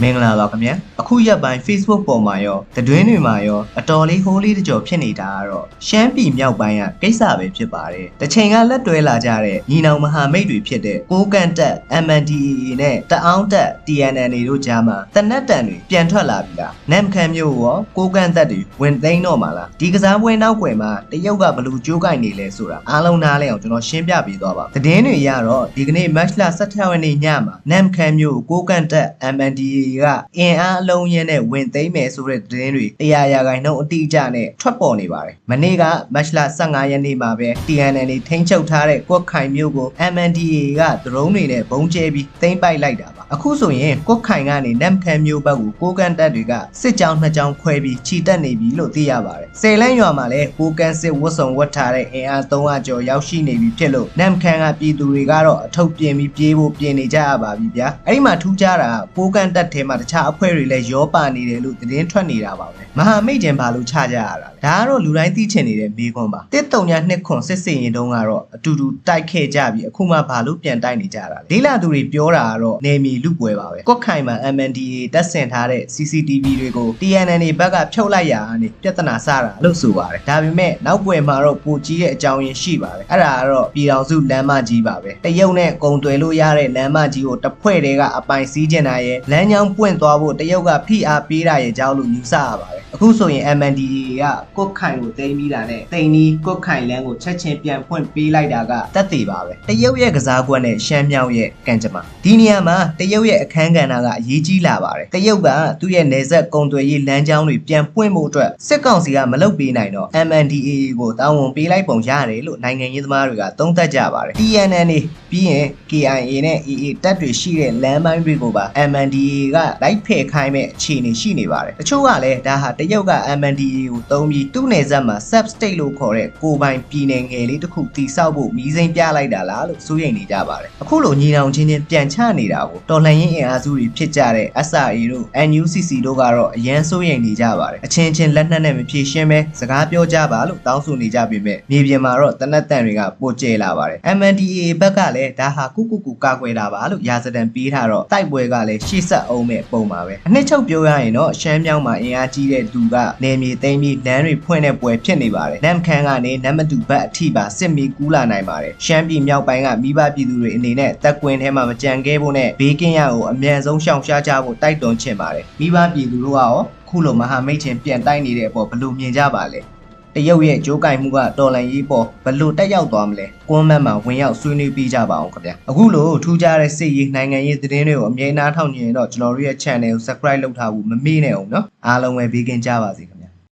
မင်္ဂလာပါခင်ဗျာအခုရက်ပိုင်း Facebook ပေါ်မှာရောသတင်းတွေမှာရောအတော်လေးဟိုးလေးတကြောဖြစ်နေတာကတော့ရှမ်းပြည်မြောက်ပိုင်းကကိစ္စပဲဖြစ်ပါတယ်တချိန်ကလက်တွဲလာကြတဲ့ညီနောင်မဟာမိတ်တွေဖြစ်တဲ့ကိုကန့်တက် MNDAA နဲ့တအောင်းတက် TNLA တို့ကြားမှာတနက်တန်တွေပြန်ထွက်လာပြီလားနမ်ခမ်းမျိုးရောကိုကန့်တက်တွေဝင်သိမ်းတော့မှာလားဒီကစားပွဲနောက်ွယ်မှာတရုတ်ကဘလို့ကြိုးကိုင်နေလဲဆိုတာအားလုံးနားလဲအောင်ကျွန်တော်ရှင်းပြပေးသွားပါသတင်းတွေရတော့ဒီကနေ့ March 17 ရက်နေ့ညမှာနမ်ခမ်းမျိုးကိုကန့်တက် MNDAA ကအင်အားအလုံးရင်းနဲ့ဝင်သိမ်းမယ်ဆိုတဲ့သတင်းတွေ100%အတိအကျနဲ့ထွက်ပေါ်နေပါတယ်။မနေ့ကမတ်လ15ရက်နေ့မှာပဲ TNLA ထိန်းချုပ်ထားတဲ့ကွတ်ခိုင်မြို့ကို MNDAA ကဒရုန်းတွေနဲ့ဘုံကျဲပြီးသိမ်းပိုက်လိုက်တာပါ။အခုဆိုရင်ကွတ်ခိုင်ကနေနမ်ခမ်းမြို့ဘက်ကိုကိုကန့်တပ်တွေကစစ်ကြောင်း2ကြောင်းခွဲပြီးခြိတက်နေပြီလို့သိရပါတယ်။ဆယ်လန်းရွာမှာလည်းကိုကန့်စစ်ဝတ်စုံဝတ်ထားတဲ့အင်အား300ကျော်ရောက်ရှိနေပြီဖြစ်လို့နမ်ခမ်းကပြည်သူတွေကတော့အထုပ်ပြင်းပြီးပြေးဖို့ပြင်နေကြရပါပြီဗျာ။အဲ့ဒီမှာထူးခြားတာကိုကန့်တပ်ထဲမှာတခြားအဖွဲ့တွေလည်းရောပါနေတယ်လို့သတင်းထွက်နေတာပါပဲမဟာမိတ်ကျင်ဘာလို့ချကြရတာလဲဒါကတော့လူတိုင်းသိချင်နေတဲ့မေးခွန်းပါ139ခွန်စစ်စင်ရင်တုန်းကတော့အတူတူတိုက်ခဲ့ကြပြီးအခုမှဘာလို့ပြန်တိုက်နေကြတာလဲလေးလာသူတွေပြောတာကတော့နေမီလူပွဲပါပဲကွက်ခိုင်မှာ MNDAA တက်ဆင်ထားတဲ့ CCTV တွေကို TNLA ဘက်ကဖြုတ်လိုက်ရတာနဲ့ပြဿနာစတာလို့ဆိုပါတယ်ဒါပေမဲ့နောက်ပွဲမှာတော့ပိုကြီးတဲ့အကြောင်းရင်းရှိပါတယ်အဲ့ဒါကတော့ပြည်တော်စုလမ်းမကြီးပါပဲတရုတ်နဲ့ကုံသွယ်လို့ရတဲ့လမ်းမကြီးကိုတစ်ဖွဲ့တည်းကအပိုင်စီးကျင်တာရဲ့လမ်းကြောင်းပွင့်သွားဖို့တရုတ်ကဖိအားပေးတာရဲ့အကြောင်းလို့ယူဆရပါတယ်အခုဆိုရင် MNDAA ကကွတ်ခိုင်ကိုသိမ်းပြီးတာနဲ့တိန်နီးကွတ်ခိုင်လမ်းကိုချက်ချင်းပြန်ဖွင့်ပေးလိုက်တာကတက်သေးပါပဲတရုတ်ရဲ့ကစားကွက်နဲ့ရှမ်းမြောက်ရဲ့ကံကြမ္မာဒီနေရာမှာတရုတ်ရဲ့အခန်းကဏ္ဍကအရေးကြီးလာပါတယ်တရုတ်ကသူ့ရဲ့နယ်စပ်ကုံသွယ်ရေးလမ်းကြောင်းတွေပြန်ပွင့်ဖို့အတွက်စစ်ကောင်စီကမလုပ်ပေးနိုင်တော့ MNDAA ကိုတာဝန်ပေးလိုက်ပုံရတယ်လို့နိုင်ငံရေးသမားတွေကသုံးသပ်ကြပါတယ် TNLA ပြီးရင် KIA နဲ့ AA တပ်တွေရှိတဲ့လမ်းပိုင်းတွေကိုပါ MNDAA ကလိုက်ဖယ်ခိုင်းမဲ့အခြေအနေရှိနေပါတယ်တချို့ကလည်းဒါဟာတရုတ်က MNDAA ကိုသုံးပြီးသူ့နယ်စပ်မှာ sub state လို့ခေါ်တဲ့ကိုပိုင်ပြည်နယ်ငယ်လေးတစ်ခုတည်ဆောက်ဖို့မီးစိမ်းပြလိုက်တာလားလို့စိုးရိမ်နေကြပါတယ်အခုလိုညီနောင်ချင်းချင်းပြန်ချနေတာကိုတော်လှန်ရေးအင်အားစုတွေဖြစ်ကြတဲ့ SRA တို့ NUCC တို့ကတော့အရန်စိုးရိမ်နေကြပါတယ်အချင်းချင်းလက်နက်နဲ့မဖြေရှင်းပဲစကားပြောကြပါလို့တောင်းဆိုနေကြပေမဲ့မြေပြင်မှာတော့တနက်တန်တွေကပိုကျဲလာပါတယ် MNDAA ဘက်ကလည်းဒါဟာကုကာကွယ်တာပါလို့ရာဇဒံပေးထားတော့တိုက်ပွဲကလည်းရှေ့ဆက်အောင်မဲ့ပုံပါပဲအနှစ်ချုပ်ပြောရရင်တော့ရှမ်းမြောက်မှာအင်အားကြီးတဲ့သူကနေမြေသိမ်းပြီးလမ်းတွေဖွင့်တဲ့ပွဲဖြစ်နေပါတယ်နမ်ခမ်းကနေနမ်မတူဘက်အထိပါစစ်မီကူးလာနိုင်ပါတယ်ရှမ်းပြည်မြောက်ပိုင်းကမိဘပြည်သူတွေအနေနဲ့တက်ကွင်းထဲမှာမကြံခဲ့ဖို့နဲ့ဘေးကင်းရကိုအမြန်ဆုံးရှောင်ရှားကြဖို့တိုက်တွန်းချင်ပါတယ်မိဘပြည်သူတို့ကရောခုလိုမဟာမိတ်ချင်းပြန်တိုက်နေတဲ့အပေါ်ဘယ်လိုမြင်ကြပါလဲတရုတ်ရဲ့ကြိုးကင်မှုကတော်လန်ရေးပေါ်ဘလို့တက်ရောက်သွားမလဲကွန်မန့်မှာဝင်ရောက်ဆွေးနွေးပေးကြပါအောင်ခင်ဗျာအခုလိုထူးခြားတဲ့စစ်ရေးနိုင်ငံရေးသတင်းတွေကိုအမြဲနားထောင်နေရင်တော့ကျွန်တော်တို့ရဲ့ channel ကို subscribe လုပ်ထားဖို့မမေ့နဲ့အောင်နော်အားလုံးပဲဘေးကင်းကြပါစေခင်ဗျာ